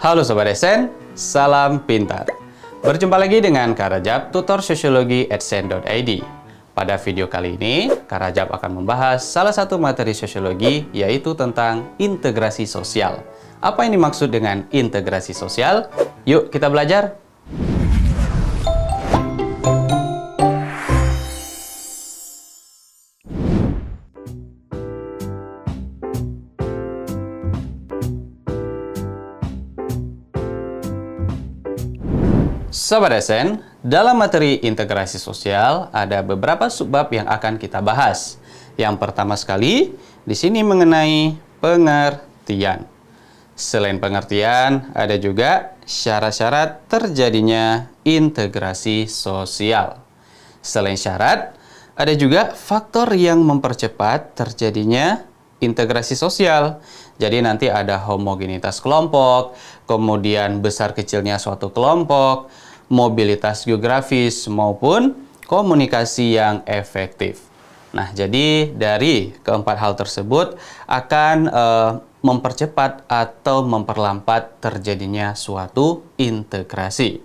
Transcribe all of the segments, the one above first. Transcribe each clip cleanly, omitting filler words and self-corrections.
Halo Sobat Esen, salam pintar. Berjumpa lagi dengan Kak Rajab, tutor sosiologi @sen.id. Pada video kali ini, Kak Rajab akan membahas salah satu materi sosiologi, yaitu tentang integrasi sosial. Apa yang dimaksud dengan integrasi sosial? Yuk kita belajar! Sobat Esen, dalam materi integrasi sosial ada beberapa subbab yang akan kita bahas. Yang pertama sekali, di sini mengenai pengertian. Selain pengertian, ada juga syarat-syarat terjadinya integrasi sosial. Selain syarat, ada juga faktor yang mempercepat terjadinya integrasi sosial. Jadi nanti ada homogenitas kelompok, kemudian besar kecilnya suatu kelompok, mobilitas geografis, maupun komunikasi yang efektif. Nah, jadi dari keempat hal tersebut akan mempercepat atau memperlambat terjadinya suatu integrasi.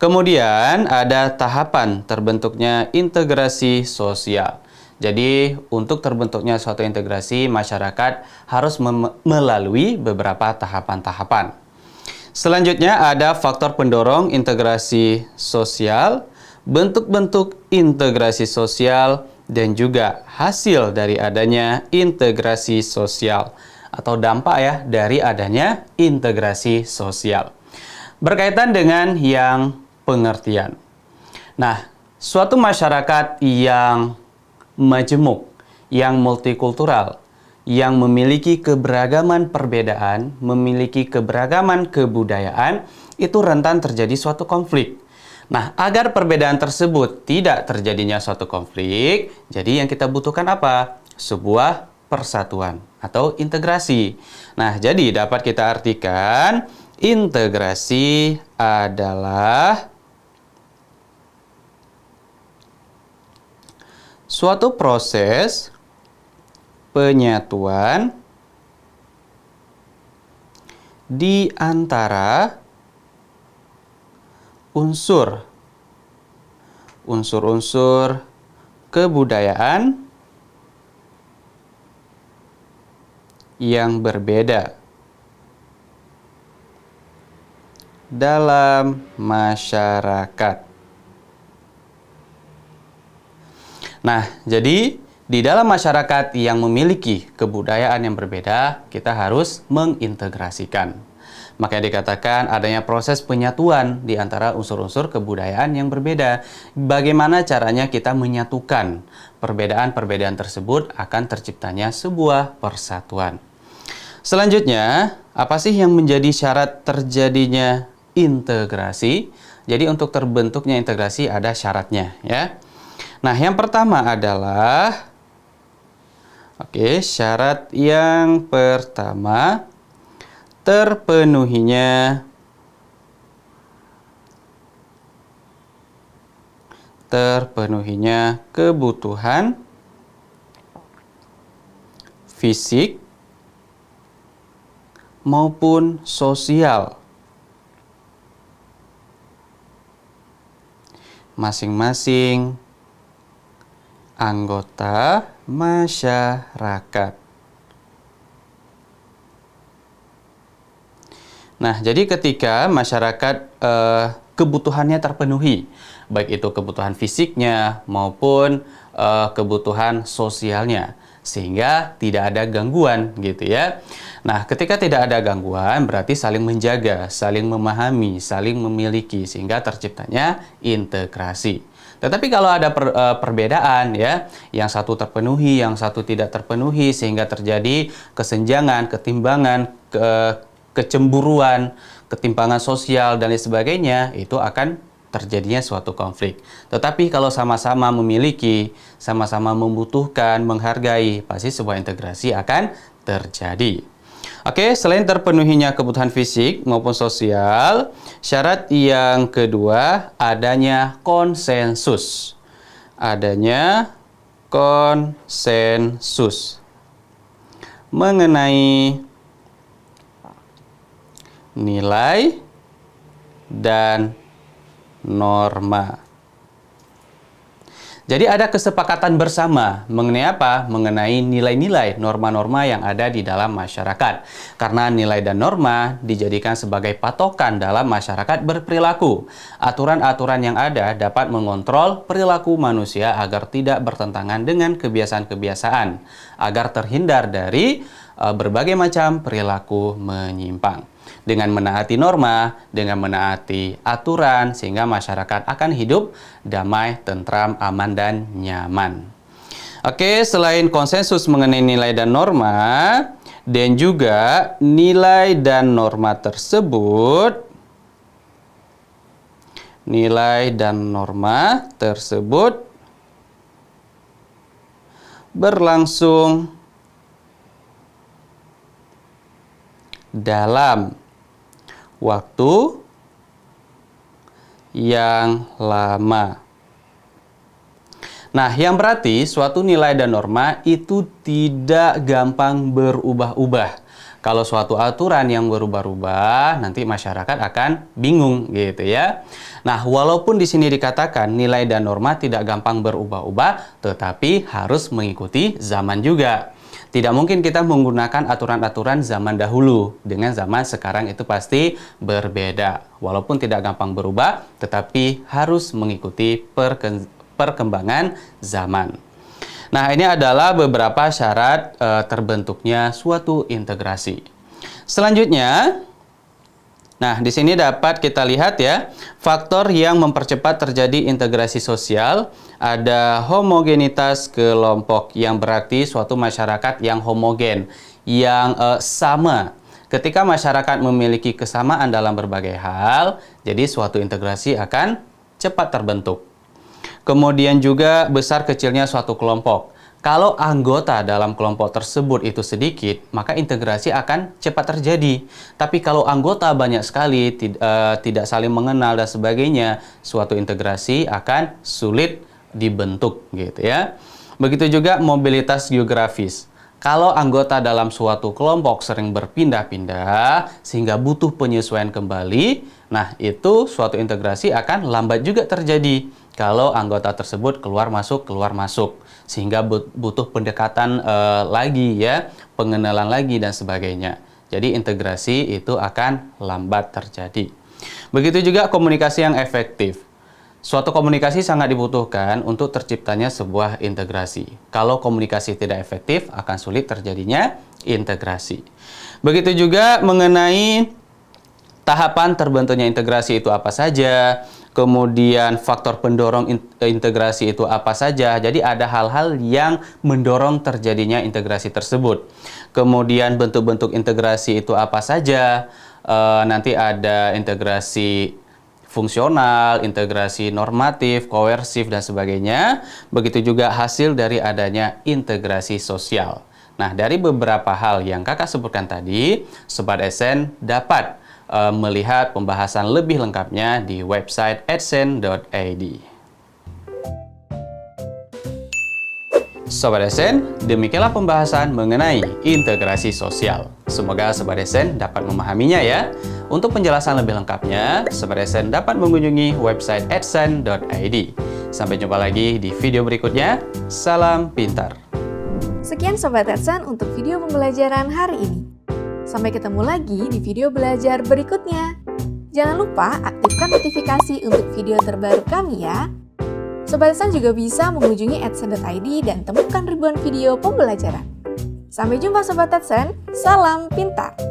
Kemudian ada tahapan terbentuknya integrasi sosial. Jadi untuk terbentuknya suatu integrasi, masyarakat harus melalui beberapa tahapan-tahapan. Selanjutnya ada faktor pendorong integrasi sosial, bentuk-bentuk integrasi sosial, dan juga hasil dari adanya integrasi sosial atau dampak ya dari adanya integrasi sosial. Berkaitan dengan yang pengertian. Nah, suatu masyarakat yang majemuk, yang multikultural, yang memiliki keberagaman perbedaan, memiliki keberagaman kebudayaan, itu rentan terjadi suatu konflik. Nah, agar perbedaan tersebut tidak terjadinya suatu konflik, jadi yang kita butuhkan apa? Sebuah persatuan atau integrasi. Nah, jadi dapat kita artikan, integrasi adalah suatu proses penyatuan di antara unsur-unsur kebudayaan yang berbeda dalam masyarakat. Nah, jadi di dalam masyarakat yang memiliki kebudayaan yang berbeda, kita harus mengintegrasikan. Makanya dikatakan adanya proses penyatuan di antara unsur-unsur kebudayaan yang berbeda. Bagaimana caranya kita menyatukan perbedaan-perbedaan tersebut akan terciptanya sebuah persatuan. Selanjutnya, apa sih yang menjadi syarat terjadinya integrasi? Jadi untuk terbentuknya integrasi ada syaratnya ya. Nah, yang pertama adalah syarat yang pertama terpenuhinya kebutuhan fisik maupun sosial masing-masing anggota masyarakat. Nah, jadi ketika masyarakat kebutuhannya terpenuhi, baik itu kebutuhan fisiknya maupun kebutuhan sosialnya, sehingga tidak ada gangguan gitu ya. Nah, ketika tidak ada gangguan berarti saling menjaga, saling memahami, saling memiliki sehingga terciptanya integrasi. Tetapi kalau ada perbedaan ya, yang satu terpenuhi, yang satu tidak terpenuhi sehingga terjadi kesenjangan, ketimbangan, kecemburuan, ketimpangan sosial dan lain sebagainya, itu akan terjadinya suatu konflik. Tetapi kalau sama-sama memiliki, sama-sama membutuhkan, menghargai, pasti sebuah integrasi akan terjadi. Selain terpenuhinya kebutuhan fisik maupun sosial, syarat yang kedua adanya konsensus. Mengenai nilai dan norma. Jadi ada kesepakatan bersama mengenai apa? Mengenai nilai-nilai, norma-norma yang ada di dalam masyarakat. Karena nilai dan norma dijadikan sebagai patokan dalam masyarakat berperilaku. Aturan-aturan yang ada dapat mengontrol perilaku manusia agar tidak bertentangan dengan kebiasaan-kebiasaan, agar terhindar dari berbagai macam perilaku menyimpang. Dengan menaati norma, dengan menaati aturan, sehingga masyarakat akan hidup damai, tentram, aman, dan nyaman. Oke, selain konsensus mengenai nilai dan norma, dan juga nilai dan norma tersebut, berlangsung dalam waktu yang lama. Nah, yang berarti suatu nilai dan norma itu tidak gampang berubah-ubah. Kalau suatu aturan yang berubah-ubah, nanti masyarakat akan bingung gitu ya. Nah, walaupun di sini dikatakan nilai dan norma tidak gampang berubah-ubah, tetapi harus mengikuti zaman juga. Tidak mungkin kita menggunakan aturan-aturan zaman dahulu dengan zaman sekarang, itu pasti berbeda. Walaupun tidak gampang berubah, tetapi harus mengikuti perkembangan zaman. Nah, ini adalah beberapa syarat terbentuknya suatu integrasi. Selanjutnya, nah, di sini dapat kita lihat ya, faktor yang mempercepat terjadi integrasi sosial. Ada homogenitas kelompok, yang berarti suatu masyarakat yang homogen, yang sama. Ketika masyarakat memiliki kesamaan dalam berbagai hal, jadi suatu integrasi akan cepat terbentuk. Kemudian juga besar kecilnya suatu kelompok. Kalau anggota dalam kelompok tersebut itu sedikit, maka integrasi akan cepat terjadi. Tapi kalau anggota banyak sekali, tidak saling mengenal dan sebagainya, suatu integrasi akan sulit dibentuk gitu ya. Begitu juga mobilitas geografis. Kalau anggota dalam suatu kelompok sering berpindah-pindah sehingga butuh penyesuaian kembali, nah itu suatu integrasi akan lambat juga terjadi. Kalau anggota tersebut keluar masuk, sehingga butuh pendekatan lagi ya, pengenalan lagi dan sebagainya. Jadi integrasi itu akan lambat terjadi. Begitu juga komunikasi yang efektif. Suatu komunikasi sangat dibutuhkan untuk terciptanya sebuah integrasi. Kalau komunikasi tidak efektif, akan sulit terjadinya integrasi. Begitu juga mengenai tahapan terbentuknya integrasi itu apa saja, kemudian faktor pendorong integrasi itu apa saja. Jadi ada hal-hal yang mendorong terjadinya integrasi tersebut. Kemudian bentuk-bentuk integrasi itu apa saja. Nanti ada integrasi fungsional, integrasi normatif, koersif, dan sebagainya. Begitu juga hasil dari adanya integrasi sosial. Nah, dari beberapa hal yang kakak sebutkan tadi, Sobat Esen dapat melihat pembahasan lebih lengkapnya di website adsen.id. Sobat Esen, demikianlah pembahasan mengenai integrasi sosial. Semoga Sobat Esen dapat memahaminya ya. Untuk penjelasan lebih lengkapnya, Sobat Esen dapat mengunjungi website adsen.id. Sampai jumpa lagi di video berikutnya. Salam pintar. Sekian Sobat Adsen untuk video pembelajaran hari ini. Sampai ketemu lagi di video belajar berikutnya. Jangan lupa aktifkan notifikasi untuk video terbaru kami ya. Sobat Adsen juga bisa mengunjungi adsen.id dan temukan ribuan video pembelajaran. Sampai jumpa Sobat Adsen, salam pintar!